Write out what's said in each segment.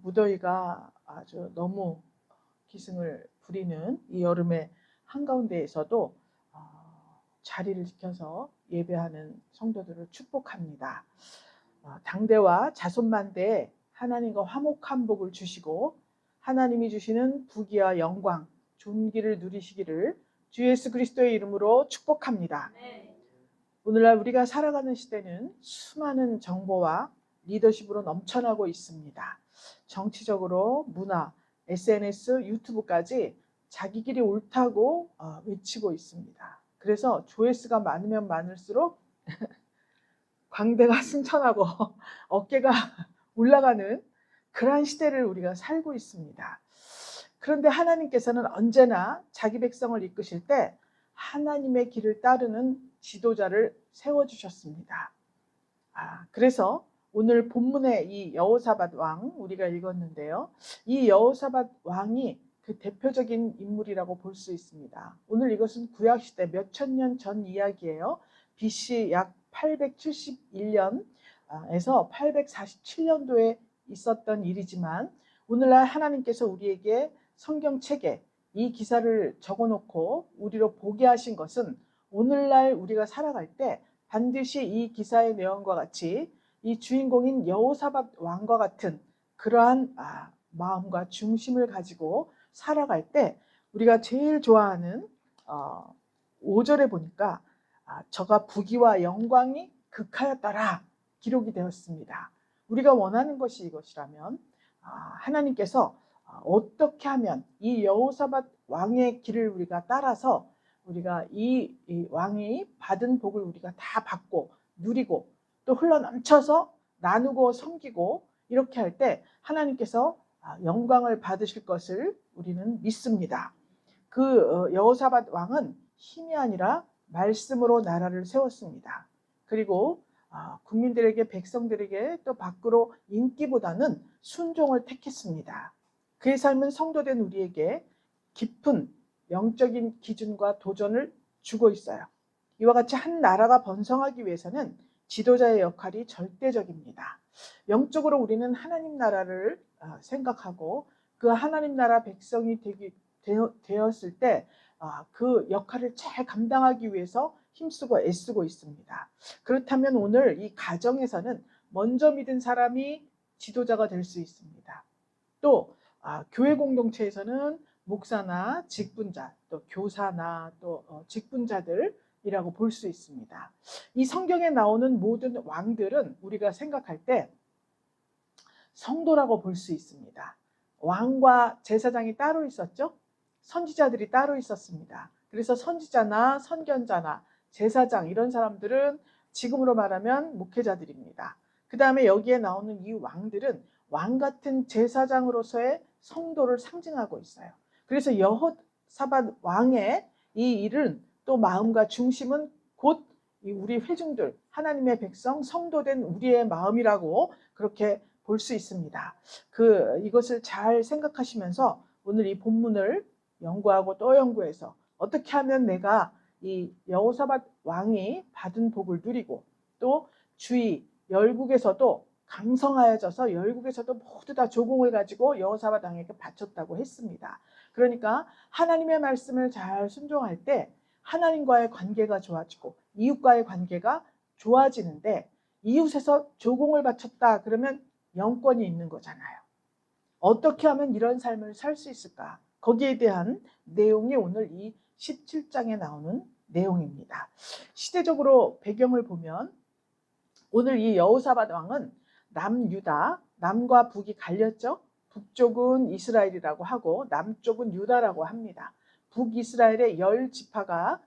무더위가 아주 너무 기승을 부리는 이 여름의 한가운데에서도 자리를 지켜서 예배하는 성도들을 축복합니다. 당대와 자손만대에 하나님과 화목한 복을 주시고 하나님이 주시는 부귀와 영광, 존귀를 누리시기를 주 예수 그리스도의 이름으로 축복합니다. 오늘날 우리가 살아가는 시대는 수많은 정보와 리더십으로 넘쳐나고 있습니다. 정치적으로 문화, SNS, 유튜브까지 자기 길이 옳다고 외치고 있습니다. 그래서 조회수가 많으면 많을수록 광대가 승천하고 어깨가 올라가는 그러한 시대를 우리가 살고 있습니다. 그런데 하나님께서는 언제나 자기 백성을 이끄실 때 하나님의 길을 따르는 지도자를 세워주셨습니다. 그래서 오늘 본문의 이 여호사밧 왕 우리가 읽었는데요. 이 여호사밧 왕이 그 대표적인 인물이라고 볼 수 있습니다. 오늘 이것은 구약시대 몇천 년 전 이야기예요. BC 약 871년에서 847년도에 있었던 일이지만 오늘날 하나님께서 우리에게 성경책에 이 기사를 적어놓고 우리로 보게 하신 것은 오늘날 우리가 살아갈 때 반드시 이 기사의 내용과 같이 이 주인공인 여호사밧 왕과 같은 그러한 마음과 중심을 가지고 살아갈 때 우리가 제일 좋아하는 5절에 보니까 저가 부귀와 영광이 극하였더라 기록이 되었습니다. 우리가 원하는 것이 이것이라면 하나님께서 어떻게 하면 이 여호사밧 왕의 길을 우리가 따라서 우리가 이 왕이 받은 복을 우리가 다 받고 누리고 또 흘러넘쳐서 나누고 섬기고 이렇게 할 때 하나님께서 영광을 받으실 것을 우리는 믿습니다. 그 여호사밧 왕은 힘이 아니라 말씀으로 나라를 세웠습니다. 그리고 국민들에게 백성들에게 또 밖으로 인기보다는 순종을 택했습니다. 그의 삶은 성도된 우리에게 깊은 영적인 기준과 도전을 주고 있어요. 이와 같이 한 나라가 번성하기 위해서는 지도자의 역할이 절대적입니다. 영적으로 우리는 하나님 나라를 생각하고 그 하나님 나라 백성이 되었을 때 그 역할을 잘 감당하기 위해서 힘쓰고 애쓰고 있습니다. 그렇다면 오늘 이 가정에서는 먼저 믿은 사람이 지도자가 될 수 있습니다. 또 교회 공동체에서는 목사나 직분자, 또 교사나 또 직분자들이라고 볼 수 있습니다. 이 성경에 나오는 모든 왕들은 우리가 생각할 때 성도라고 볼 수 있습니다. 왕과 제사장이 따로 있었죠. 선지자들이 따로 있었습니다. 그래서 선지자나 선견자나 제사장 이런 사람들은 지금으로 말하면 목회자들입니다. 그 다음에 여기에 나오는 이 왕들은 왕 같은 제사장으로서의 성도를 상징하고 있어요. 그래서 여호사밧 왕의 이 일은 또 마음과 중심은 곧 우리 회중들, 하나님의 백성, 성도된 우리의 마음이라고 그렇게 볼 수 있습니다. 이것을 잘 생각하시면서 오늘 이 본문을 연구하고 또 연구해서 어떻게 하면 내가 이 여호사밧 왕이 받은 복을 누리고 또 주위 열국에서도 강성하여져서 열국에서도 모두 다 조공을 가지고 여호사밧 왕에게 바쳤다고 했습니다. 그러니까 하나님의 말씀을 잘 순종할 때 하나님과의 관계가 좋아지고 이웃과의 관계가 좋아지는데 이웃에서 조공을 바쳤다 그러면 영권이 있는 거잖아요. 어떻게 하면 이런 삶을 살 수 있을까? 거기에 대한 내용이 오늘 이 17장에 나오는 내용입니다. 시대적으로 배경을 보면 오늘 이 여호사밧 왕은 남유다, 남과 북이 갈렸죠. 북쪽은 이스라엘이라고 하고 남쪽은 유다라고 합니다. 북이스라엘의 10지파가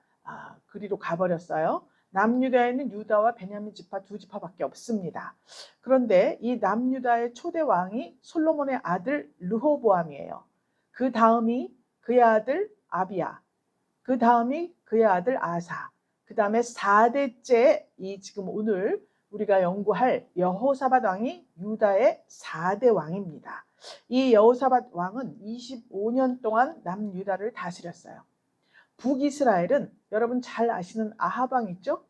그리로 가버렸어요. 남유다에는 유다와 베냐민 지파 2지파밖에 없습니다. 그런데 이 남유다의 초대 왕이 솔로몬의 아들 르호보암이에요. 그 다음이 그의 아들 아비야, 그 다음이 그의 아들 아사, 그 다음에 4대째 이 지금 오늘 우리가 연구할 여호사밧 왕이 유다의 4대 왕입니다. 이 여호사밧 왕은 25년 동안 남유다를 다스렸어요. 북이스라엘은 여러분 잘 아시는 아합 왕 있죠?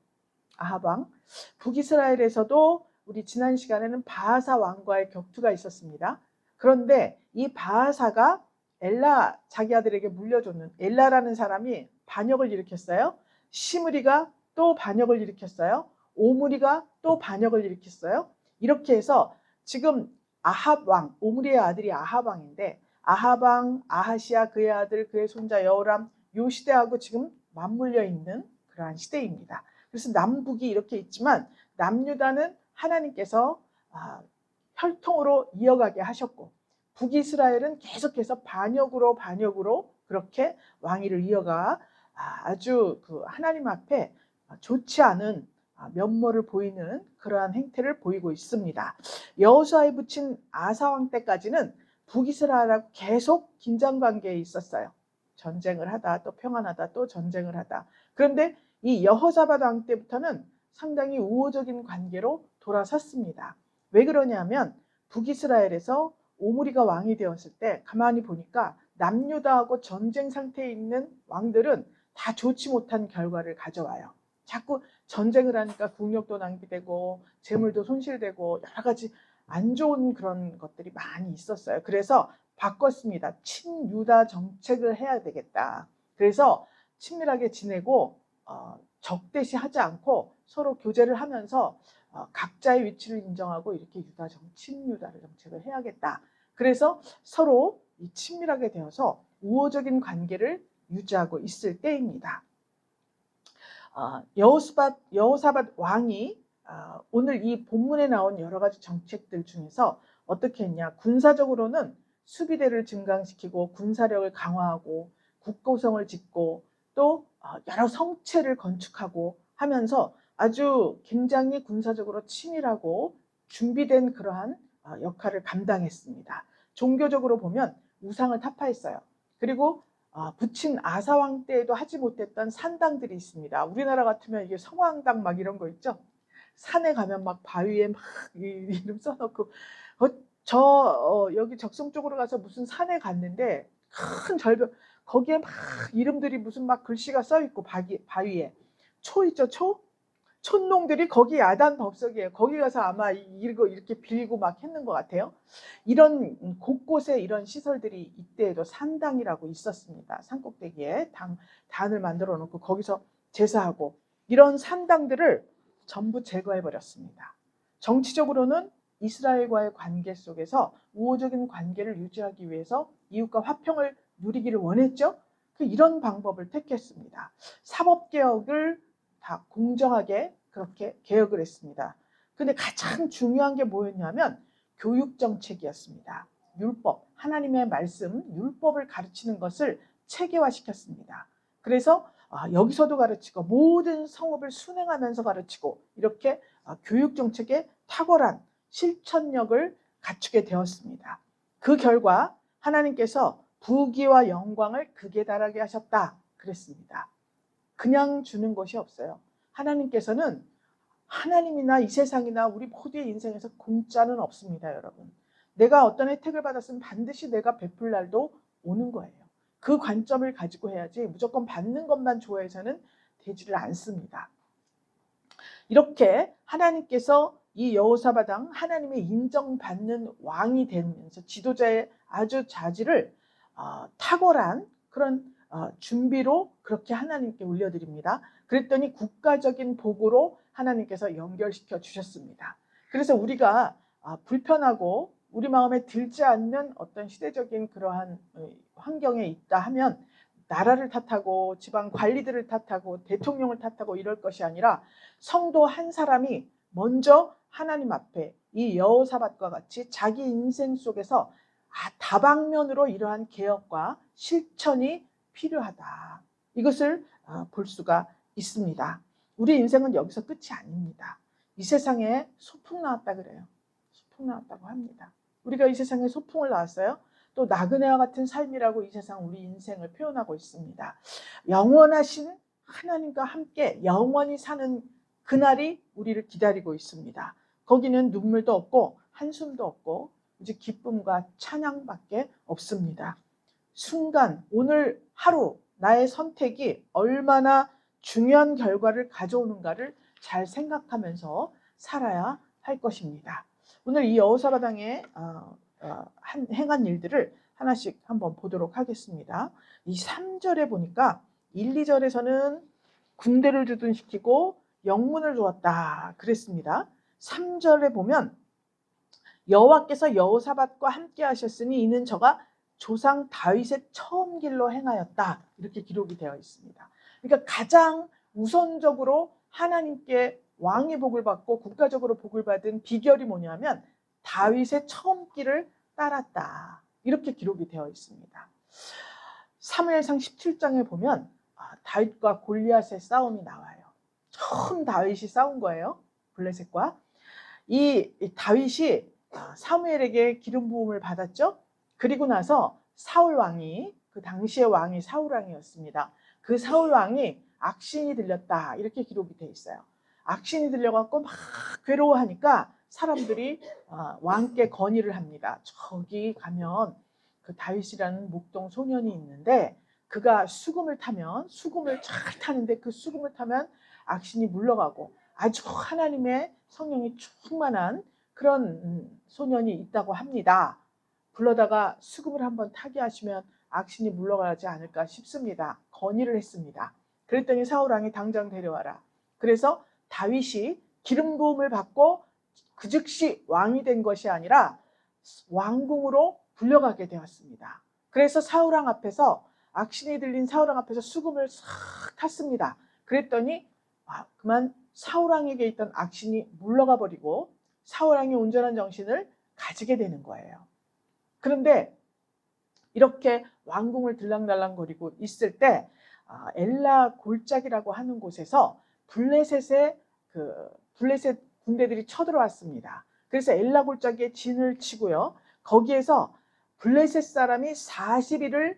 아합 왕. 북이스라엘에서도 우리 지난 시간에는 바하사 왕과의 격투가 있었습니다. 그런데 이 바하사가 엘라 자기 아들에게 물려줬는 엘라라는 사람이 반역을 일으켰어요. 시므리가 또 반역을 일으켰어요. 오므리가 또 반역을 일으켰어요. 이렇게 해서 지금 아합 왕, 오므리의 아들이 아합 왕인데 아합 왕, 아하시아 그의 아들 그의 손자 여호람 요 시대하고 지금 맞물려 있는 그러한 시대입니다. 그래서 남북이 이렇게 있지만 남유다는 하나님께서 혈통으로 이어가게 하셨고 북이스라엘은 계속해서 반역으로 그렇게 왕위를 이어가 아주 그 하나님 앞에 좋지 않은 면모를 보이는 그러한 행태를 보이고 있습니다. 여호수아에 붙인 아사 왕 때까지는 북이스라엘하고 계속 긴장 관계에 있었어요. 전쟁을 하다 또 평안하다 또 전쟁을 하다. 그런데 이 여호사밧 왕 때부터는 상당히 우호적인 관계로 돌아섰습니다. 왜 그러냐면 북이스라엘에서 오므리가 왕이 되었을 때 가만히 보니까 남유다하고 전쟁 상태에 있는 왕들은 다 좋지 못한 결과를 가져와요. 자꾸 전쟁을 하니까 국력도 낭비되고 재물도 손실되고 여러 가지 안 좋은 그런 것들이 많이 있었어요. 그래서 바꿨습니다. 친유다 정책을 해야 되겠다. 그래서 친밀하게 지내고 적대시하지 않고 서로 교제를 하면서 각자의 위치를 인정하고 이렇게 친유다를 정책을 해야겠다. 그래서 서로 친밀하게 되어서 우호적인 관계를 유지하고 있을 때입니다. 여호사밧 왕이 오늘 이 본문에 나온 여러 가지 정책들 중에서 어떻게 했냐. 군사적으로는 수비대를 증강시키고 군사력을 강화하고 국고성을 짓고 또 여러 성체를 건축하고 하면서 아주 굉장히 군사적으로 치밀하고 준비된 그러한 역할을 감당했습니다. 종교적으로 보면 우상을 타파했어요. 그리고 붙인 아사왕 때에도 하지 못했던 산당들이 있습니다. 우리나라 같으면 이게 성황당 막 이런 거 있죠. 산에 가면 막 바위에 막 이름 써놓고 여기 적성 쪽으로 가서 무슨 산에 갔는데 큰 절벽 거기에 막 이름들이 무슨 막 글씨가 써 있고 바위에 초 있죠. 촌농들이 거기 야단 법석이에요. 거기 가서 아마 이거 이렇게 빌고 막 했는 것 같아요. 이런 곳곳에 이런 시설들이 이때에도 산당이라고 있었습니다. 산꼭대기에 단을 만들어 놓고 거기서 제사하고 이런 산당들을 전부 제거해 버렸습니다. 정치적으로는 이스라엘과의 관계 속에서 우호적인 관계를 유지하기 위해서 이웃과 화평을 누리기를 원했죠. 이런 방법을 택했습니다. 사법개혁을 다 공정하게 그렇게 개혁을 했습니다. 근데 가장 중요한 게 뭐였냐면 교육정책이었습니다. 율법, 하나님의 말씀, 율법을 가르치는 것을 체계화시켰습니다. 그래서 여기서도 가르치고 모든 성업을 순행하면서 가르치고 이렇게 교육정책에 탁월한 실천력을 갖추게 되었습니다. 그 결과 하나님께서 부귀와 영광을 극에 달하게 하셨다 그랬습니다. 그냥 주는 것이 없어요. 하나님께서는 하나님이나 이 세상이나 우리 모두의 인생에서 공짜는 없습니다, 여러분. 내가 어떤 혜택을 받았으면 반드시 내가 베풀 날도 오는 거예요. 그 관점을 가지고 해야지 무조건 받는 것만 좋아해서는 되지를 않습니다. 이렇게 하나님께서 이 여호사밧 왕 하나님의 인정받는 왕이 되면서 지도자의 아주 자질을 탁월한 그런 준비로 그렇게 하나님께 올려드립니다. 그랬더니 국가적인 복으로 하나님께서 연결시켜 주셨습니다. 그래서 우리가 불편하고 우리 마음에 들지 않는 어떤 시대적인 그러한 환경에 있다 하면 나라를 탓하고 지방 관리들을 탓하고 대통령을 탓하고 이럴 것이 아니라 성도 한 사람이 먼저 하나님 앞에 이 여호사밧과 같이 자기 인생 속에서 다방면으로 이러한 개혁과 실천이 필요하다. 이것을 볼 수가 있습니다. 우리 인생은 여기서 끝이 아닙니다. 이 세상에 소풍 나왔다 그래요. 소풍 나왔다고 합니다. 우리가 이 세상에 소풍을 나왔어요. 또 나그네와 같은 삶이라고 이 세상 우리 인생을 표현하고 있습니다. 영원하신 하나님과 함께 영원히 사는 그날이 우리를 기다리고 있습니다. 거기는 눈물도 없고 한숨도 없고 이제 기쁨과 찬양밖에 없습니다. 순간 오늘 하루 나의 선택이 얼마나 중요한 결과를 가져오는가를 잘 생각하면서 살아야 할 것입니다. 오늘 이 여호사밧 왕의 행한 일들을 하나씩 한번 보도록 하겠습니다. 이 3절에 보니까 1, 2절에서는 군대를 주둔시키고 영문을 주었다 그랬습니다. 3절에 보면 여호와께서 여호사밧과 함께 하셨으니 이는 저가 조상 다윗의 처음 길로 행하였다 이렇게 기록이 되어 있습니다. 그러니까 가장 우선적으로 하나님께 왕의 복을 받고 국가적으로 복을 받은 비결이 뭐냐면 다윗의 처음 길을 따랐다 이렇게 기록이 되어 있습니다. 사무엘상 17장에 보면 다윗과 골리앗의 싸움이 나와요. 처음 다윗이 싸운 거예요. 블레셋과. 이 다윗이 사무엘에게 기름 부음을 받았죠. 그리고 나서 사울 왕이, 그 당시의 왕이 사울 왕이었습니다. 그 사울 왕이 악신이 들렸다 이렇게 기록이 돼 있어요. 악신이 들려갖고 막 괴로워하니까 사람들이 왕께 건의를 합니다. 저기 가면 그 다윗이라는 목동 소년이 있는데 그가 수금을 타면, 수금을 잘 타는데 그 수금을 타면 악신이 물러가고 아주 하나님의 성령이 충만한 그런 소년이 있다고 합니다. 불러다가 수금을 한번 타게 하시면 악신이 물러가지 않을까 싶습니다. 건의를 했습니다. 그랬더니 사울왕이 당장 데려와라. 그래서 다윗이 기름 부음을 받고 그 즉시 왕이 된 것이 아니라 왕궁으로 불려가게 되었습니다. 그래서 사울왕 앞에서 악신이 들린 사울왕 앞에서 수금을 싹 탔습니다. 그랬더니 그만 사울왕에게 있던 악신이 물러가 버리고 사울왕이 온전한 정신을 가지게 되는 거예요. 그런데 이렇게 왕궁을 들랑달랑거리고 있을 때 엘라 골짜기라고 하는 곳에서 블레셋 군대들이 쳐들어왔습니다. 그래서 엘라 골짜기에 진을 치고요. 거기에서 블레셋 사람이 40일을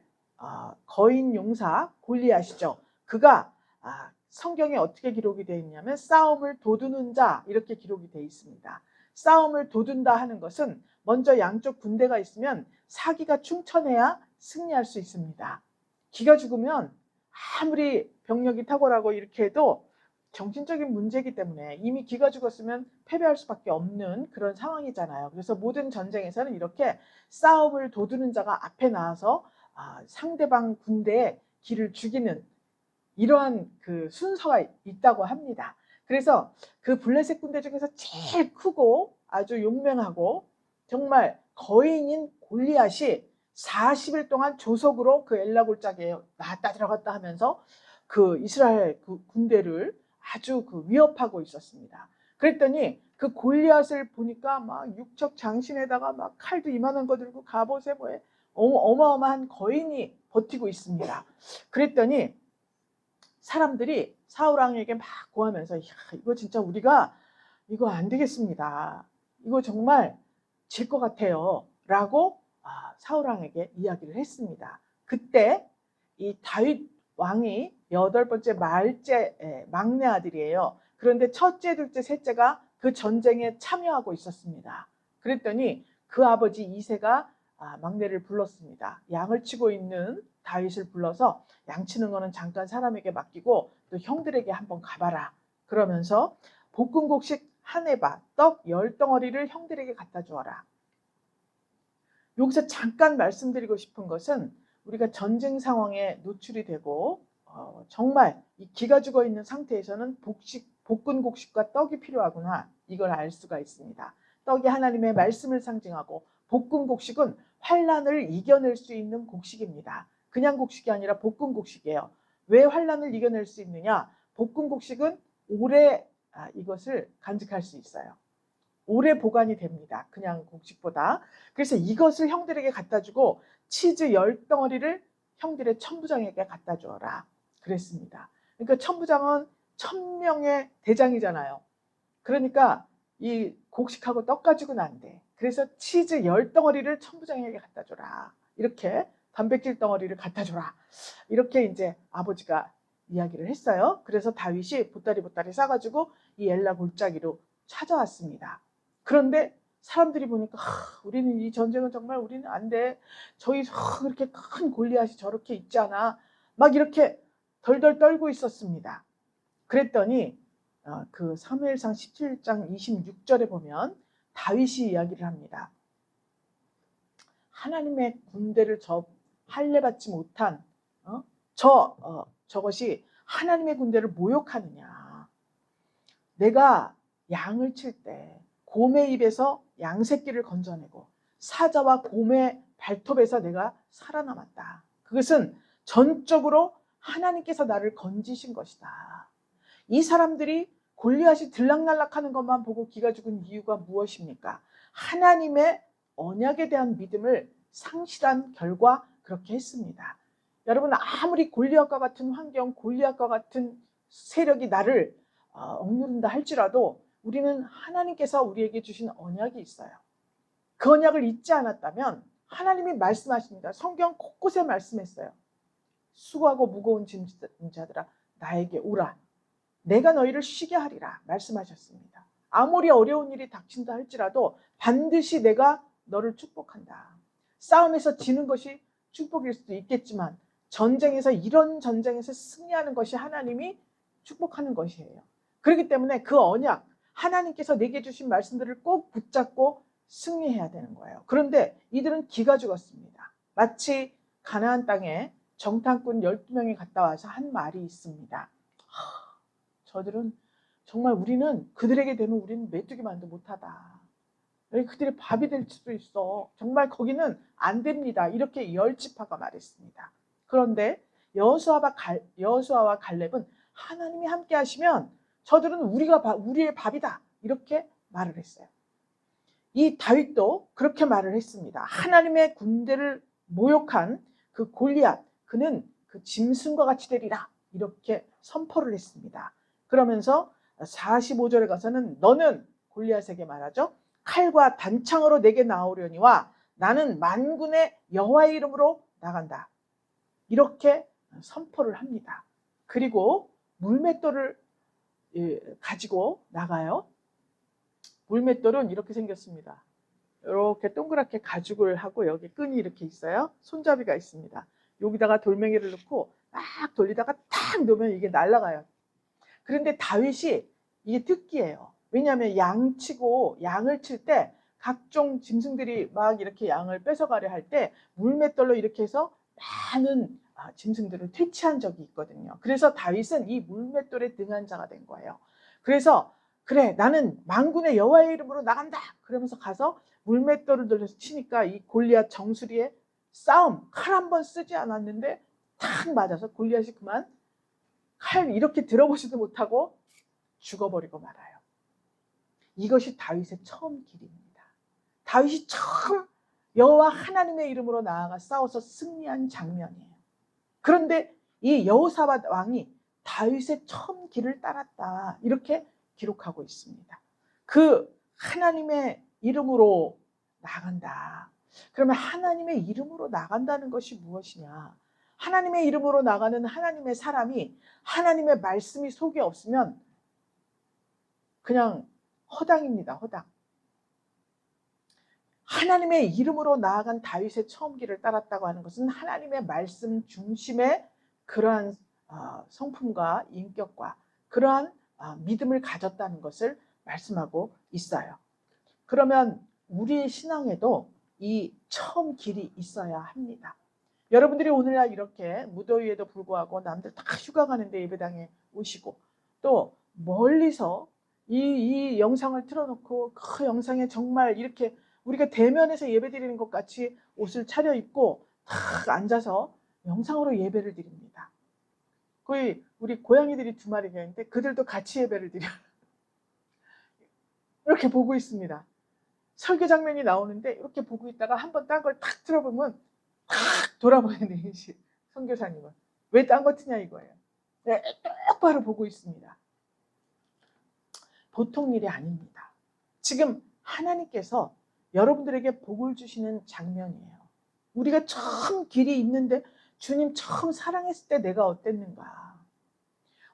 거인 용사 골리앗이죠. 그가 성경에 어떻게 기록이 되어 있냐면 싸움을 도두는 자 이렇게 기록이 되어 있습니다. 싸움을 도둔다 하는 것은 먼저 양쪽 군대가 있으면 사기가 충천해야 승리할 수 있습니다. 기가 죽으면 아무리 병력이 탁월하고 이렇게 해도 정신적인 문제이기 때문에 이미 기가 죽었으면 패배할 수밖에 없는 그런 상황이잖아요. 그래서 모든 전쟁에서는 이렇게 싸움을 도두는 자가 앞에 나와서 상대방 군대의 기를 죽이는 이러한 그 순서가 있다고 합니다. 그래서 그 블레셋 군대 중에서 제일 크고 아주 용맹하고 정말 거인인 골리앗이 40일 동안 조속으로 그 엘라 골짜기에 나갔다 들어갔다 하면서 그 이스라엘 그 군대를 아주 위협하고 있었습니다. 그랬더니 그 골리앗을 보니까 막 육척 장신에다가 막 칼도 이만한 거 들고 갑옷에 뭐에 어마어마한 거인이 버티고 있습니다. 그랬더니 사람들이 사울왕에게 막 고하면서 이거 진짜 우리가 이거 안 되겠습니다. 이거 정말 질 것 같아요. 라고 사울왕에게 이야기를 했습니다. 그때 이 다윗 왕이 8번째 막내 아들이에요. 그런데 첫째, 둘째, 셋째가 그 전쟁에 참여하고 있었습니다. 그랬더니 그 아버지 이새가 막내를 불렀습니다. 양을 치고 있는 다윗을 불러서 양치는 거는 잠깐 사람에게 맡기고 또 형들에게 한번 가봐라. 그러면서 볶음곡식 한 에바, 떡 10덩어리를 형들에게 갖다 주어라. 여기서 잠깐 말씀드리고 싶은 것은 우리가 전쟁 상황에 노출이 되고 정말 이 기가 죽어 있는 상태에서는 볶은 곡식과 떡이 필요하구나 이걸 알 수가 있습니다. 떡이 하나님의 말씀을 상징하고 볶은 곡식은 환난을 이겨낼 수 있는 곡식입니다. 그냥 곡식이 아니라 볶은 곡식이에요. 왜 환난을 이겨낼 수 있느냐? 볶은 곡식은 오래 이것을 간직할 수 있어요. 오래 보관이 됩니다. 그냥 곡식보다. 그래서 이것을 형들에게 갖다 주고 치즈 10덩어리를 형들의 천부장에게 갖다 주어라. 그랬습니다. 그러니까 천부장은 1000명의 대장이잖아요. 그러니까 이 곡식하고 떡 가지고는 안 돼. 그래서 치즈 10덩어리를 천부장에게 갖다 줘라. 이렇게 단백질 덩어리를 갖다 줘라. 이렇게 이제 아버지가 이야기를 했어요. 그래서 다윗이 보따리 싸가지고 이 엘라 골짜기로 찾아왔습니다. 그런데 사람들이 보니까 우리는 이 전쟁은 정말 우리는 안 돼. 저희 그렇게 큰 골리앗이 저렇게 있잖아. 막 이렇게 덜덜 떨고 있었습니다. 그랬더니 그 사무엘상 17장 26절에 보면 다윗이 이야기를 합니다. 하나님의 군대를 할례받지 못한 저것이 하나님의 군대를 모욕하느냐. 내가 양을 칠 때 곰의 입에서 양새끼를 건져내고 사자와 곰의 발톱에서 내가 살아남았다. 그것은 전적으로 하나님께서 나를 건지신 것이다. 이 사람들이 골리앗이 들락날락하는 것만 보고 기가 죽은 이유가 무엇입니까? 하나님의 언약에 대한 믿음을 상실한 결과 그렇게 했습니다. 여러분, 아무리 골리앗과 같은 환경, 골리앗과 같은 세력이 나를 억누른다 할지라도 우리는 하나님께서 우리에게 주신 언약이 있어요. 그 언약을 잊지 않았다면 하나님이 말씀하십니다. 성경 곳곳에 말씀했어요. 수고하고 무거운 짐진 자들아 나에게 오라. 내가 너희를 쉬게 하리라 말씀하셨습니다. 아무리 어려운 일이 닥친다 할지라도 반드시 내가 너를 축복한다. 싸움에서 지는 것이 축복일 수도 있겠지만 이런 전쟁에서 승리하는 것이 하나님이 축복하는 것이에요. 그렇기 때문에 그 언약, 하나님께서 내게 주신 말씀들을 꼭 붙잡고 승리해야 되는 거예요. 그런데 이들은 기가 죽었습니다. 마치 가나안 땅에 정탐꾼 12명이 갔다 와서 한 말이 있습니다. 저들은 정말 우리는 그들에게 되면 우리는 메뚜기만도 못하다. 그들이 밥이 될 수도 있어. 정말 거기는 안 됩니다. 이렇게 열지파가 말했습니다. 그런데 여호수아와 갈렙은 하나님이 함께 하시면 저들은 우리의 밥이다. 이렇게 말을 했어요. 이 다윗도 그렇게 말을 했습니다. 하나님의 군대를 모욕한 그 골리앗, 그는 그 짐승과 같이 되리라. 이렇게 선포를 했습니다. 그러면서 45절에 가서는 너는 골리앗에게 말하죠. 칼과 단창으로 내게 나오려니와 나는 만군의 여호와의 이름으로 나간다. 이렇게 선포를 합니다. 그리고 물맷돌을 가지고 나가요. 물맷돌은 이렇게 생겼습니다. 이렇게 동그랗게 가죽을 하고 여기 끈이 이렇게 있어요. 손잡이가 있습니다. 여기다가 돌멩이를 넣고 막 돌리다가 탁 놓으면 이게 날아가요. 그런데 다윗이 이게 특기예요. 왜냐하면 양을 칠 때 각종 짐승들이 막 이렇게 양을 뺏어가려 할 때 물맷돌로 이렇게 해서 많은 짐승들을 퇴치한 적이 있거든요. 그래서 다윗은 이 물맷돌에 등한 자가 된 거예요. 그래서 그래 나는 만군의 여호와의 이름으로 나간다. 그러면서 가서 물맷돌을 들여서 치니까 이 골리앗 정수리에 칼 한 번 쓰지 않았는데 탁 맞아서 골리앗이 그만 칼 이렇게 들어보지도 못하고 죽어버리고 말아요. 이것이 다윗의 처음 길입니다. 다윗이 처음 여호와 하나님의 이름으로 나아가 싸워서 승리한 장면이에요. 그런데 이 여호사밧 왕이 다윗의 처음 길을 따랐다. 이렇게 기록하고 있습니다. 그 하나님의 이름으로 나간다. 그러면 하나님의 이름으로 나간다는 것이 무엇이냐? 하나님의 이름으로 나가는 하나님의 사람이 하나님의 말씀이 속에 없으면 그냥 허당입니다. 허당. 하나님의 이름으로 나아간 다윗의 처음 길을 따랐다고 하는 것은 하나님의 말씀 중심의 그러한 성품과 인격과 그러한 믿음을 가졌다는 것을 말씀하고 있어요. 그러면 우리의 신앙에도 이 처음 길이 있어야 합니다. 여러분들이 오늘날 이렇게 무더위에도 불구하고 남들 다 휴가 가는데 예배당에 오시고 또 멀리서 이 영상을 틀어놓고 그 영상에 정말 이렇게 우리가 대면에서 예배 드리는 것 같이 옷을 차려입고 탁 앉아서 영상으로 예배를 드립니다. 거의 우리 고양이들이 2마리가 있는데 그들도 같이 예배를 드려요. 이렇게 보고 있습니다. 설교 장면이 나오는데 이렇게 보고 있다가 한번 딴 걸 탁 들어보면 탁 돌아보는 선교사님은 왜 딴 거 트냐 이거예요. 네, 똑바로 보고 있습니다. 보통 일이 아닙니다. 지금 하나님께서 여러분들에게 복을 주시는 장면이에요. 우리가 처음 길이 있는데 주님 처음 사랑했을 때 내가 어땠는가.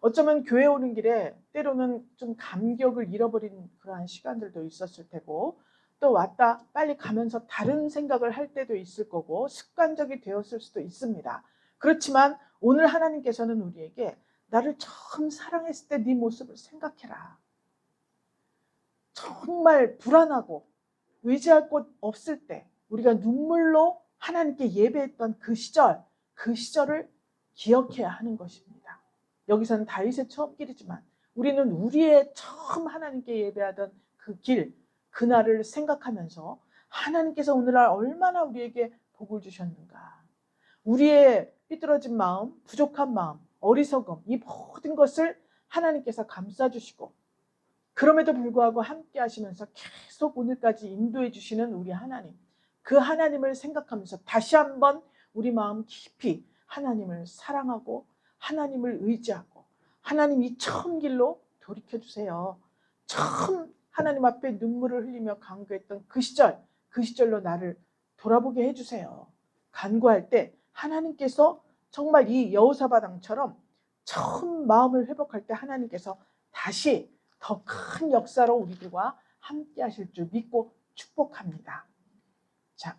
어쩌면 교회 오는 길에 때로는 좀 감격을 잃어버린 그러한 시간들도 있었을 테고 또 왔다 빨리 가면서 다른 생각을 할 때도 있을 거고 습관적이 되었을 수도 있습니다. 그렇지만 오늘 하나님께서는 우리에게 나를 처음 사랑했을 때 네 모습을 생각해라. 정말 불안하고 의지할 곳 없을 때 우리가 눈물로 하나님께 예배했던 그 시절을 기억해야 하는 것입니다. 여기서는 다윗의 처음 길이지만 우리는 우리의 처음 하나님께 예배하던 그 길, 그날을 생각하면서 하나님께서 오늘날 얼마나 우리에게 복을 주셨는가. 우리의 삐뚤어진 마음, 부족한 마음, 어리석음, 이 모든 것을 하나님께서 감싸주시고 그럼에도 불구하고 함께 하시면서 계속 오늘까지 인도해 주시는 우리 하나님, 그 하나님을 생각하면서 다시 한번 우리 마음 깊이 하나님을 사랑하고 하나님을 의지하고 하나님 이 처음 길로 돌이켜 주세요. 처음 하나님 앞에 눈물을 흘리며 간구했던 그 시절로 나를 돌아보게 해주세요. 간구할 때 하나님께서 정말 이 여호사밧 왕처럼 처음 마음을 회복할 때 하나님께서 다시 더 큰 역사로 우리들과 함께 하실 줄 믿고 축복합니다. 자,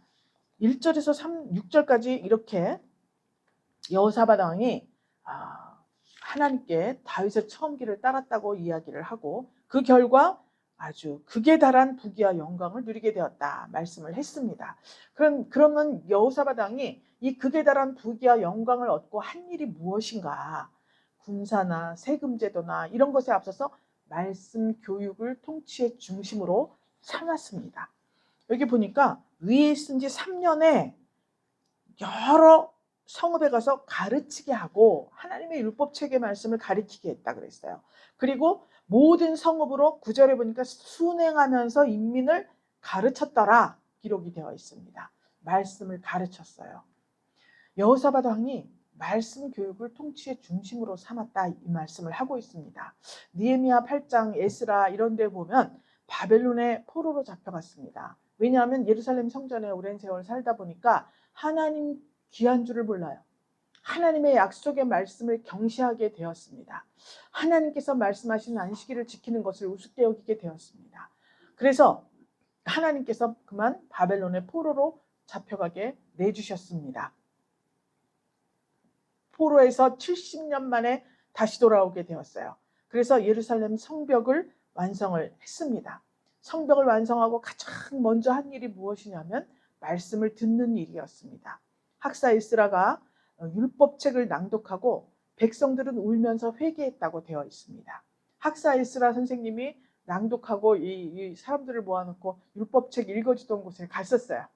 1절에서 6절까지 이렇게 여호사밧 왕이 하나님께 다윗의 처음 길을 따랐다고 이야기를 하고 그 결과 아주 극에 달한 부귀와 영광을 누리게 되었다 말씀을 했습니다. 그러면 여호사밧 왕이 이 극에 달한 부귀와 영광을 얻고 한 일이 무엇인가? 군사나 세금제도나 이런 것에 앞서서 말씀 교육을 통치의 중심으로 삼았습니다. 여기 보니까 위에 있은 지 3년에 여러 성읍에 가서 가르치게 하고 하나님의 율법책의 말씀을 가르치게 했다 그랬어요. 그리고 모든 성읍으로 9절에 보니까 순행하면서 인민을 가르쳤더라 기록이 되어 있습니다. 말씀을 가르쳤어요. 여호사밧 왕이 말씀 교육을 통치의 중심으로 삼았다 이 말씀을 하고 있습니다. 느헤미야 8장, 에스라 이런 데 보면 바벨론의 포로로 잡혀갔습니다. 왜냐하면 예루살렘 성전에 오랜 세월 살다 보니까 하나님 귀한 줄을 몰라요. 하나님의 약속의 말씀을 경시하게 되었습니다. 하나님께서 말씀하신 안식일을 지키는 것을 우습게 여기게 되었습니다. 그래서 하나님께서 그만 바벨론의 포로로 잡혀가게 내주셨습니다. 포로에서 70년 만에 다시 돌아오게 되었어요. 그래서 예루살렘 성벽을 완성을 했습니다. 성벽을 완성하고 가장 먼저 한 일이 무엇이냐면 말씀을 듣는 일이었습니다. 학사 에스라가 율법책을 낭독하고 백성들은 울면서 회개했다고 되어 있습니다. 학사 에스라 선생님이 낭독하고 이 사람들을 모아놓고 율법책 읽어주던 곳에 갔었어요.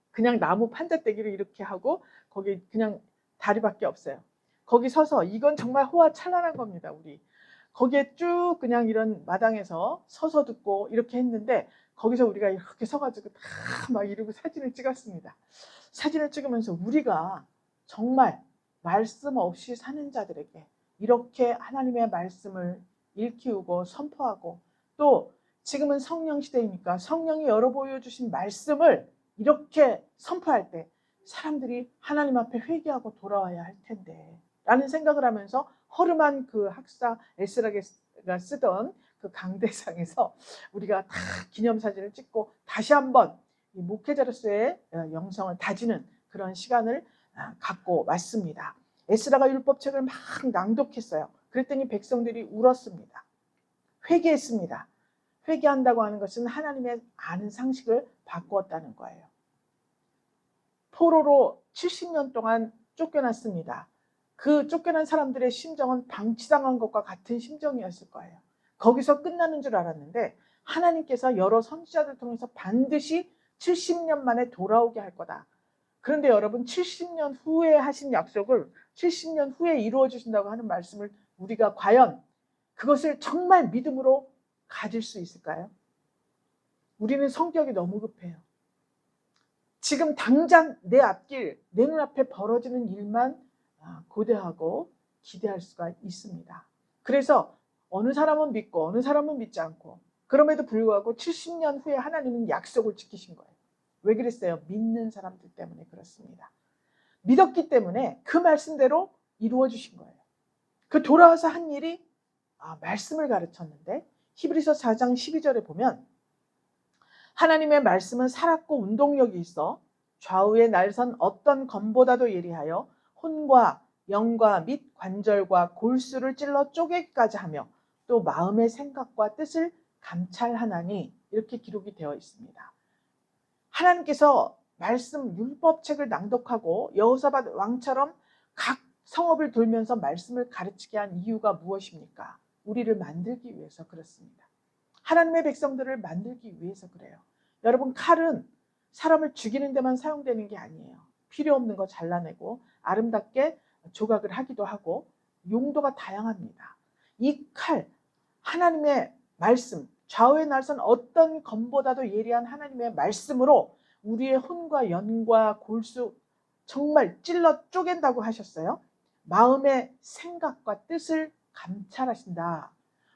그냥 나무 판자떼기를 이렇게 하고 거기 그냥 다리밖에 없어요. 거기 서서 이건 정말 호화찬란한 겁니다. 우리 거기에 쭉 그냥 이런 마당에서 서서 듣고 이렇게 했는데 거기서 우리가 이렇게 서가지고 다 막 이러고 사진을 찍었습니다. 사진을 찍으면서 우리가 정말 말씀 없이 사는 자들에게 이렇게 하나님의 말씀을 일깨우고 선포하고 또 지금은 성령 시대이니까 성령이 열어 보여주신 말씀을 이렇게 선포할 때 사람들이 하나님 앞에 회개하고 돌아와야 할 텐데 라는 생각을 하면서 허름한 그 학사 에스라가 쓰던 그 강대상에서 우리가 다 기념사진을 찍고 다시 한번 이 목회자로서의 영성을 다지는 그런 시간을 갖고 왔습니다. 에스라가 율법책을 막 낭독했어요. 그랬더니 백성들이 울었습니다. 회개했습니다. 회개한다고 하는 것은 하나님의 아는 상식을 바꾸었다는 거예요. 포로로 70년 동안 쫓겨났습니다. 그 쫓겨난 사람들의 심정은 방치당한 것과 같은 심정이었을 거예요. 거기서 끝나는 줄 알았는데 하나님께서 여러 선지자들 통해서 반드시 70년 만에 돌아오게 할 거다. 그런데 여러분 70년 후에 하신 약속을 70년 후에 이루어 주신다고 하는 말씀을 우리가 과연 그것을 정말 믿음으로 가질 수 있을까요? 우리는 성격이 너무 급해요. 지금 당장 내 앞길, 내 눈앞에 벌어지는 일만 고대하고 기대할 수가 있습니다. 그래서 어느 사람은 믿고 어느 사람은 믿지 않고 그럼에도 불구하고 70년 후에 하나님은 약속을 지키신 거예요. 왜 그랬어요? 믿는 사람들 때문에 그렇습니다. 믿었기 때문에 그 말씀대로 이루어 주신 거예요. 그 돌아와서 한 일이 말씀을 가르쳤는데 히브리서 4장 12절에 보면 하나님의 말씀은 살았고 운동력이 있어 좌우에 날선 어떤 검보다도 예리하여 혼과 영과 및 관절과 골수를 찔러 쪼개기까지 하며 또 마음의 생각과 뜻을 감찰하나니 이렇게 기록이 되어 있습니다. 하나님께서 말씀 율법책을 낭독하고 여호사밧 왕처럼 각 성읍을 돌면서 말씀을 가르치게 한 이유가 무엇입니까? 우리를 만들기 위해서 그렇습니다. 하나님의 백성들을 만들기 위해서 그래요. 여러분, 칼은 사람을 죽이는 데만 사용되는 게 아니에요. 필요 없는 거 잘라내고 아름답게 조각을 하기도 하고 용도가 다양합니다. 이 칼, 하나님의 말씀, 좌우의 날선 어떤 검보다도 예리한 하나님의 말씀으로 우리의 혼과 연과 골수 정말 찔러 쪼갠다고 하셨어요. 마음의 생각과 뜻을 감찰하신다.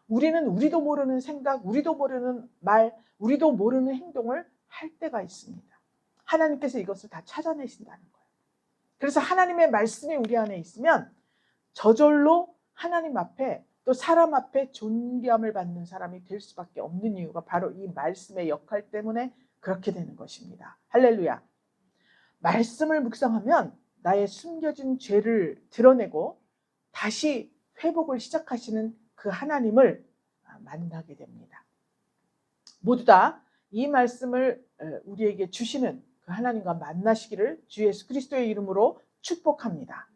우리는 우리도 모르는 생각, 우리도 모르는 말, 우리도 모르는 행동을 할 때가 있습니다. 하나님께서 이것을 다 찾아내신다는 거예요. 그래서 하나님의 말씀이 우리 안에 있으면 저절로 하나님 앞에 또 사람 앞에 존귀함을 받는 사람이 될 수밖에 없는 이유가 바로 이 말씀의 역할 때문에 그렇게 되는 것입니다. 할렐루야. 말씀을 묵상하면 나의 숨겨진 죄를 드러내고 다시 회복을 시작하시는 그 하나님을 만나게 됩니다. 모두 다 이 말씀을 우리에게 주시는 그 하나님과 만나시기를 주 예수 그리스도의 이름으로 축복합니다.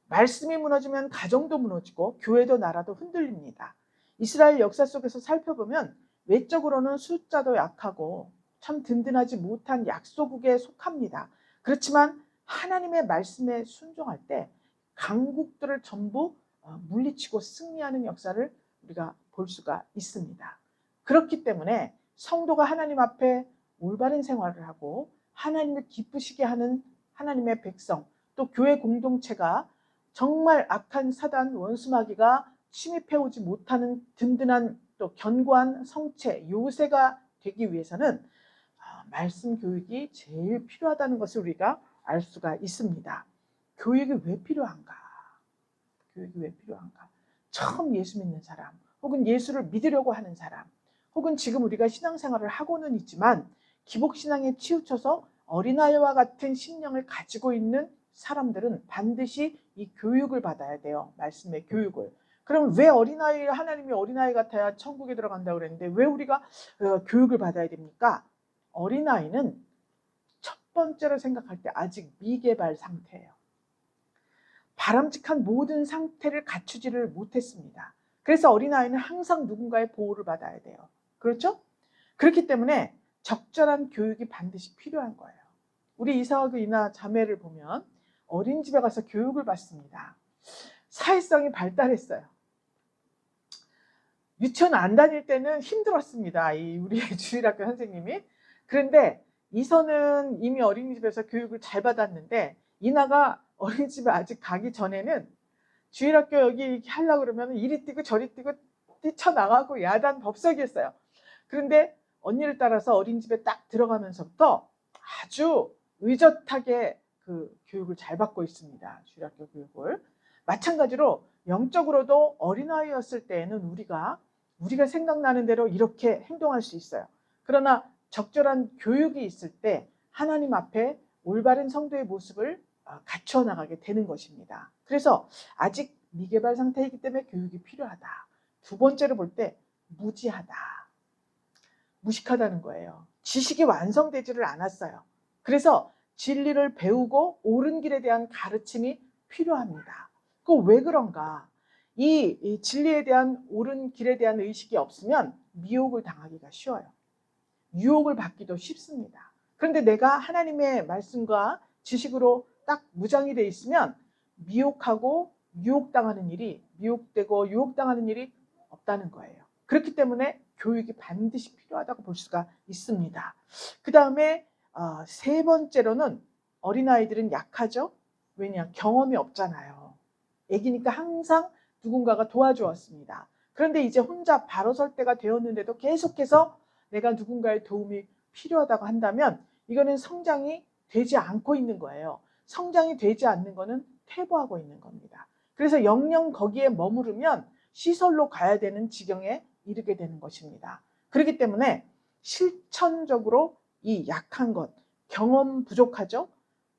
말씀이 무너지면 가정도 무너지고 교회도 나라도 흔들립니다. 이스라엘 역사 속에서 살펴보면 외적으로는 숫자도 약하고 참 든든하지 못한 약소국에 속합니다. 그렇지만 하나님의 말씀에 순종할 때 강국들을 전부 물리치고 승리하는 역사를 우리가 볼 수가 있습니다. 그렇기 때문에 성도가 하나님 앞에 올바른 생활을 하고 하나님을 기쁘시게 하는 하나님의 백성, 또 교회 공동체가 정말 악한 사단 원수마귀가 침입해오지 못하는 든든한 또 견고한 성체, 요새가 되기 위해서는 말씀 교육이 제일 필요하다는 것을 우리가 알 수가 있습니다. 교육이 왜 필요한가? 교육이 왜 필요한가? 처음 예수 믿는 사람, 혹은 예수를 믿으려고 하는 사람, 혹은 지금 우리가 신앙생활을 하고는 있지만 기복신앙에 치우쳐서 어린아이와 같은 심령을 가지고 있는 사람들은 반드시 이 교육을 받아야 돼요. 말씀의 교육을. 그럼 왜 어린아이, 하나님이 어린아이 같아야 천국에 들어간다고 그랬는데 왜 우리가 교육을 받아야 됩니까? 어린아이는 첫 번째로 생각할 때 아직 미개발 상태예요. 바람직한 모든 상태를 갖추지를 못했습니다. 그래서 어린아이는 항상 누군가의 보호를 받아야 돼요. 그렇죠? 그렇기 때문에 적절한 교육이 반드시 필요한 거예요. 우리 이사하고 이나 자매를 보면 어린이집에 가서 교육을 받습니다. 사회성이 발달했어요. 유치원 안 다닐 때는 힘들었습니다. 우리 주일학교 선생님이. 그런데 이서는 이미 어린이집에서 교육을 잘 받았는데 이나가 어린이집에 아직 가기 전에는 주일학교 여기 하려고 그러면 이리 뛰고 저리 뛰고 뛰쳐나가고 야단 법석이었어요. 그런데 언니를 따라서 어린이집에 딱 들어가면서부터 아주 의젓하게 그 교육을 잘 받고 있습니다. 주일학교 교육을. 마찬가지로 영적으로도 어린아이였을 때에는 우리가 생각나는 대로 이렇게 행동할 수 있어요. 그러나 적절한 교육이 있을 때 하나님 앞에 올바른 성도의 모습을 갖춰 나가게 되는 것입니다. 그래서 아직 미개발 상태이기 때문에 교육이 필요하다. 두 번째로 볼 때 무지하다. 무식하다는 거예요. 지식이 완성되지를 않았어요. 그래서 진리를 배우고 옳은 길에 대한 가르침이 필요합니다. 그 왜 그런가? 이 진리에 대한 옳은 길에 대한 의식이 없으면 미혹을 당하기가 쉬워요. 유혹을 받기도 쉽습니다. 그런데 내가 하나님의 말씀과 지식으로 딱 무장이 돼 있으면 미혹되고 유혹당하는 일이 없다는 거예요. 그렇기 때문에 교육이 반드시 필요하다고 볼 수가 있습니다. 그 다음에 세 번째로는 어린아이들은 약하죠. 왜냐? 경험이 없잖아요. 애기니까 항상 누군가가 도와주었습니다. 그런데 이제 혼자 바로 설 때가 되었는데도 계속해서 내가 누군가의 도움이 필요하다고 한다면 이거는 성장이 되지 않고 있는 거예요. 성장이 되지 않는 거는 퇴보하고 있는 겁니다. 그래서 영영 거기에 머무르면 시설로 가야 되는 지경에 이르게 되는 것입니다. 그렇기 때문에 실천적으로 이 약한 것, 경험 부족하죠?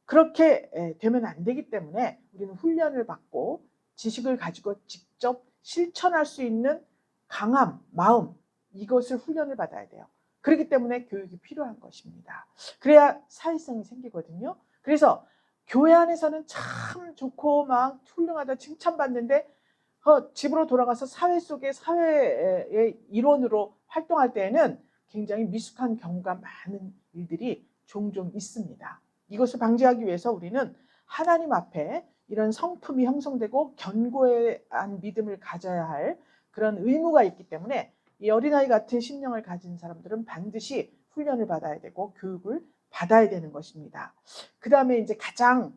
그렇게 되면 안 되기 때문에 우리는 훈련을 받고 지식을 가지고 직접 실천할 수 있는 강함, 마음, 이것을 훈련을 받아야 돼요. 그렇기 때문에 교육이 필요한 것입니다. 그래야 사회성이 생기거든요. 그래서 교회 안에서는 참 좋고 막 훌륭하다 칭찬받는데 집으로 돌아가서 사회 속에 사회의 일원으로 활동할 때에는 굉장히 미숙한 경우가 많은 일들이 종종 있습니다. 이것을 방지하기 위해서 우리는 하나님 앞에 이런 성품이 형성되고 견고한 믿음을 가져야 할 그런 의무가 있기 때문에 이 어린아이 같은 심령을 가진 사람들은 반드시 훈련을 받아야 되고 교육을 받아야 되는 것입니다. 그 다음에 이제 가장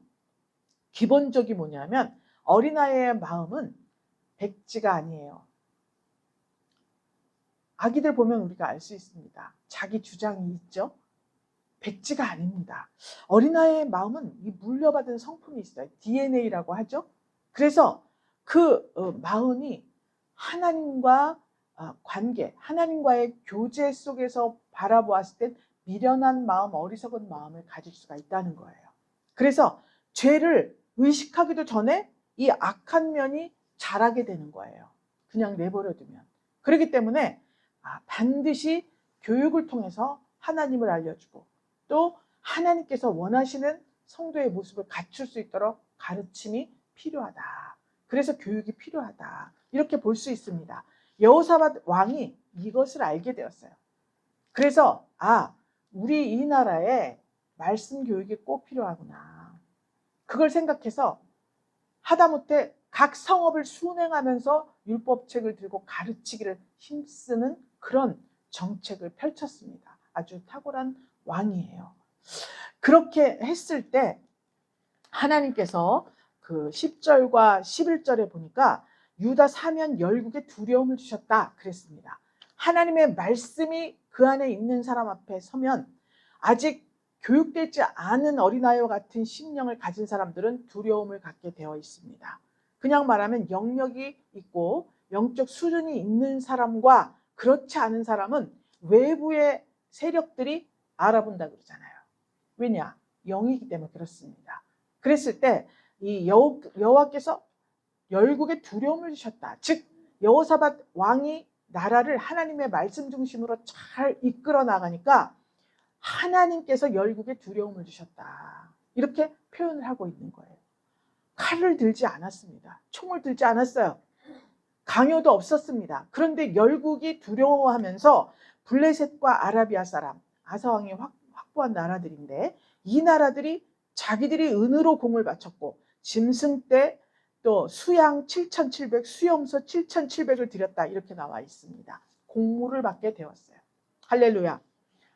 기본적이 뭐냐면 어린아이의 마음은 백지가 아니에요. 아기들 보면 우리가 알 수 있습니다. 자기 주장이 있죠. 백지가 아닙니다. 어린아이의 마음은 이 물려받은 성품이 있어요. DNA라고 하죠. 그래서 그 마음이 하나님과 관계, 하나님과의 교제 속에서 바라보았을 때 미련한 마음, 어리석은 마음을 가질 수가 있다는 거예요. 그래서 죄를 의식하기도 전에 이 악한 면이 자라게 되는 거예요. 그냥 내버려 두면. 그렇기 때문에 반드시 교육을 통해서 하나님을 알려주고 또 하나님께서 원하시는 성도의 모습을 갖출 수 있도록 가르침이 필요하다. 그래서 교육이 필요하다. 이렇게 볼 수 있습니다. 여호사밧 왕이 이것을 알게 되었어요. 그래서 우리 이 나라에 말씀 교육이 꼭 필요하구나. 그걸 생각해서 하다못해 각 성읍을 순행하면서 율법책을 들고 가르치기를 힘쓰는 그런 정책을 펼쳤습니다. 아주 탁월한 왕이에요. 그렇게 했을 때 하나님께서 그 10절과 11절에 보니까 유다 사면 열국에 두려움을 주셨다 그랬습니다. 하나님의 말씀이 그 안에 있는 사람 앞에 서면 아직 교육되지 않은 어린아이와 같은 심령을 가진 사람들은 두려움을 갖게 되어 있습니다. 그냥 말하면 영역이 있고 영적 수준이 있는 사람과 그렇지 않은 사람은 외부의 세력들이 알아본다 그러잖아요. 왜냐? 영이기 때문에 그렇습니다. 그랬을 때 이 여호와께서 열국에 두려움을 주셨다. 즉 여호사밧 왕이 나라를 하나님의 말씀 중심으로 잘 이끌어 나가니까 하나님께서 열국에 두려움을 주셨다. 이렇게 표현을 하고 있는 거예요. 칼을 들지 않았습니다. 총을 들지 않았어요. 강요도 없었습니다. 그런데 열국이 두려워하면서 블레셋과 아라비아 사람, 아사왕이 확보한 나라들인데 이 나라들이 자기들이 은으로 공을 바쳤고 짐승 떼 또 수양 7,700, 수염소 7,700을 드렸다 이렇게 나와 있습니다. 공물을 받게 되었어요. 할렐루야.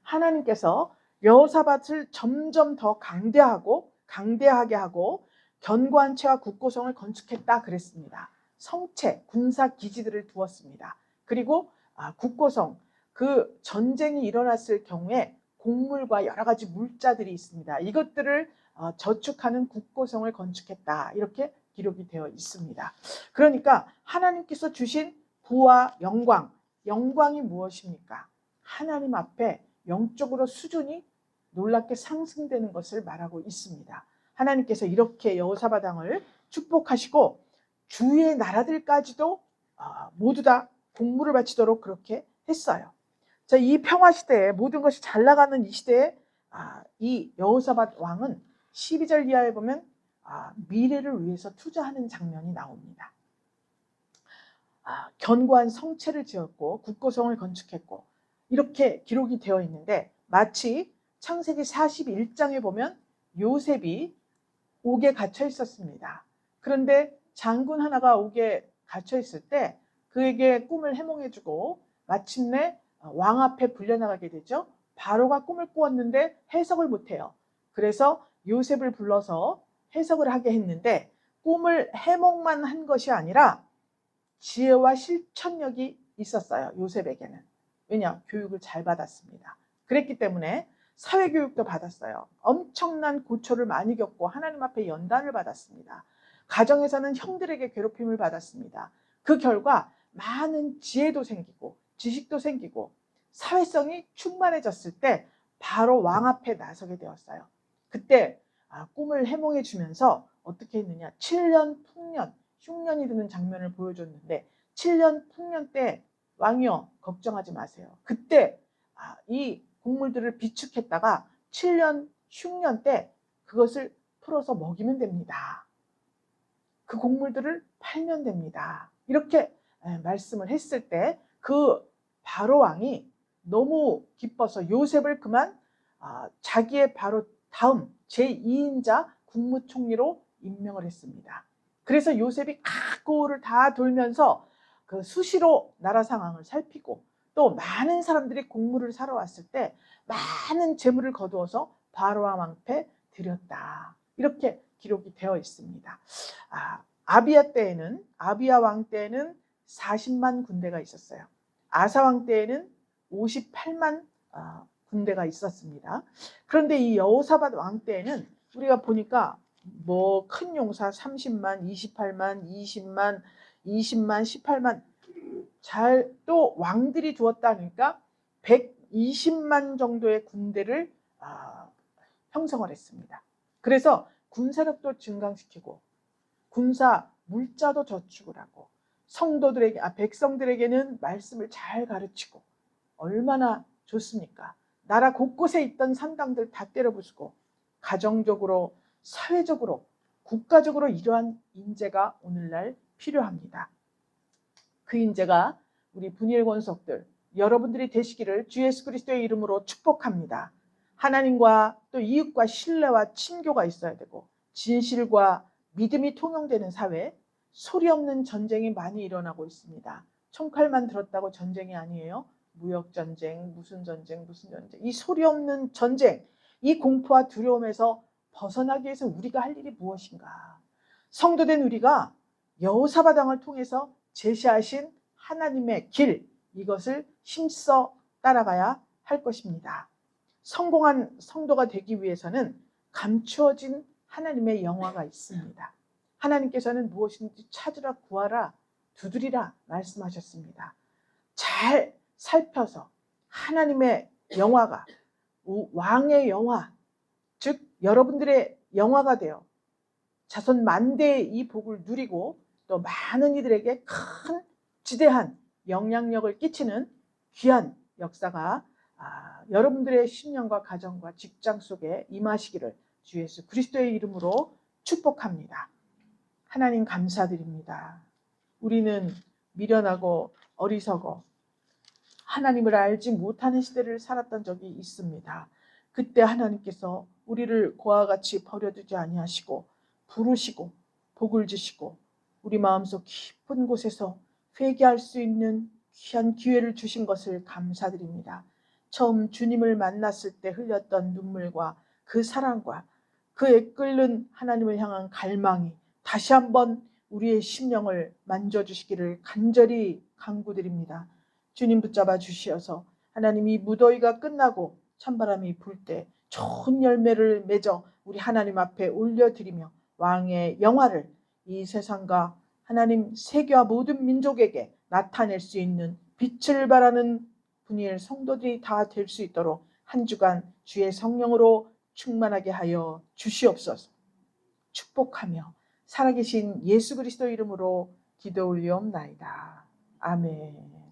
하나님께서 여호사밧을 점점 더 강대하게 하고 견고한 채와 굳고성을 건축했다 그랬습니다. 성체, 군사 기지들을 두었습니다. 그리고 굳고성, 그 전쟁이 일어났을 경우에 곡물과 여러 가지 물자들이 있습니다. 이것들을 저축하는 굳고성을 건축했다. 이렇게 기록이 되어 있습니다. 그러니까 하나님께서 주신 부와 영광이 무엇입니까? 하나님 앞에 영적으로 수준이 놀랍게 상승되는 것을 말하고 있습니다. 하나님께서 이렇게 여호사밧 왕을 축복하시고 주위의 나라들까지도 모두 다 공물을 바치도록 그렇게 했어요. 자, 이 평화 시대에 모든 것이 잘 나가는 이 시대에 이 여호사밧 왕은 12절 이하에 보면 미래를 위해서 투자하는 장면이 나옵니다. 견고한 성체를 지었고 굳고성을 건축했고 이렇게 기록이 되어 있는데 마치 창세기 41장에 보면 요셉이 옥에 갇혀 있었습니다. 그런데 장군 하나가 옥에 갇혀 있을 때 그에게 꿈을 해몽해주고 마침내 왕 앞에 불려나가게 되죠. 바로가 꿈을 꾸었는데 해석을 못해요. 그래서 요셉을 불러서 해석을 하게 했는데 꿈을 해몽만 한 것이 아니라 지혜와 실천력이 있었어요. 요셉에게는. 왜냐? 교육을 잘 받았습니다. 그랬기 때문에 사회교육도 받았어요. 엄청난 고초를 많이 겪고 하나님 앞에 연단을 받았습니다. 가정에서는 형들에게 괴롭힘을 받았습니다. 그 결과 많은 지혜도 생기고 지식도 생기고 사회성이 충만해졌을 때 바로 왕 앞에 나서게 되었어요. 그때 꿈을 해몽해 주면서 어떻게 했느냐. 7년 풍년, 흉년이 드는 장면을 보여줬는데 7년 풍년 때 왕이여 걱정하지 마세요. 그때 이 곡물들을 비축했다가 7년 흉년 때 그것을 풀어서 먹이면 됩니다. 그 곡물들을 팔면 됩니다. 이렇게 말씀을 했을 때 그 바로 왕이 너무 기뻐서 요셉을 그만 자기의 바로 다음 제2인자 국무총리로 임명을 했습니다. 그래서 요셉이 각고를 다 돌면서 그 수시로 나라 상황을 살피고 또 많은 사람들이 곡물을 사러 왔을 때 많은 재물을 거두어서 바로왕 앞에 드렸다. 이렇게 기록이 되어 있습니다. 아비야 왕 때에는 40만 군대가 있었어요. 아사 왕 때에는 58만 군대가 있었습니다. 그런데 이 여호사밧 왕 때에는 우리가 보니까 뭐 큰 용사 30만, 28만, 20만, 20만, 18만 잘 또 왕들이 두었다니까 120만 정도의 군대를 형성을 했습니다. 그래서 군사력도 증강시키고 군사 물자도 저축을 하고 성도들에게 백성들에게는 말씀을 잘 가르치고 얼마나 좋습니까? 나라 곳곳에 있던 산당들 다 때려부수고 가정적으로 사회적으로 국가적으로 이러한 인재가 오늘날 필요합니다. 그 인재가 우리 분이엘 권속들 여러분들이 되시기를 주 예수 그리스도의 이름으로 축복합니다. 하나님과 또 이웃과 신뢰와 친교가 있어야 되고 진실과 믿음이 통용되는 사회, 소리 없는 전쟁이 많이 일어나고 있습니다. 총칼만 들었다고 전쟁이 아니에요. 무역전쟁, 무슨 전쟁. 이 소리 없는 전쟁, 이 공포와 두려움에서 벗어나기 위해서 우리가 할 일이 무엇인가? 성도된 우리가 여호사밧 왕을 통해서 제시하신 하나님의 길, 이것을 힘써 따라가야 할 것입니다. 성공한 성도가 되기 위해서는 감추어진 하나님의 영화가 있습니다. 하나님께서는 무엇인지 찾으라, 구하라, 두드리라 말씀하셨습니다. 잘 살펴서 하나님의 영화가 왕의 영화, 즉 여러분들의 영화가 되어 자손 만대의 이 복을 누리고 또 많은 이들에게 큰 지대한 영향력을 끼치는 귀한 역사가 여러분들의 신령과 가정과 직장 속에 임하시기를 주 예수 그리스도의 이름으로 축복합니다. 하나님 감사드립니다. 우리는 미련하고 어리석어 하나님을 알지 못하는 시대를 살았던 적이 있습니다. 그때 하나님께서 우리를 고와 같이 버려두지 아니하시고 부르시고 복을 주시고 우리 마음속 깊은 곳에서 회개할 수 있는 귀한 기회를 주신 것을 감사드립니다. 처음 주님을 만났을 때 흘렸던 눈물과 그 사랑과 그의 끓는 하나님을 향한 갈망이 다시 한번 우리의 심령을 만져주시기를 간절히 간구드립니다. 주님 붙잡아 주시어서 하나님 이 무더위가 끝나고 찬바람이 불 때 좋은 열매를 맺어 우리 하나님 앞에 올려드리며 왕의 영화를 이 세상과 하나님 세계와 모든 민족에게 나타낼 수 있는 빛을 발하는 분이엘 성도들이 다 될 수 있도록 한 주간 주의 성령으로 충만하게 하여 주시옵소서. 축복하며 살아계신 예수 그리스도 이름으로 기도 올리옵나이다. 아멘.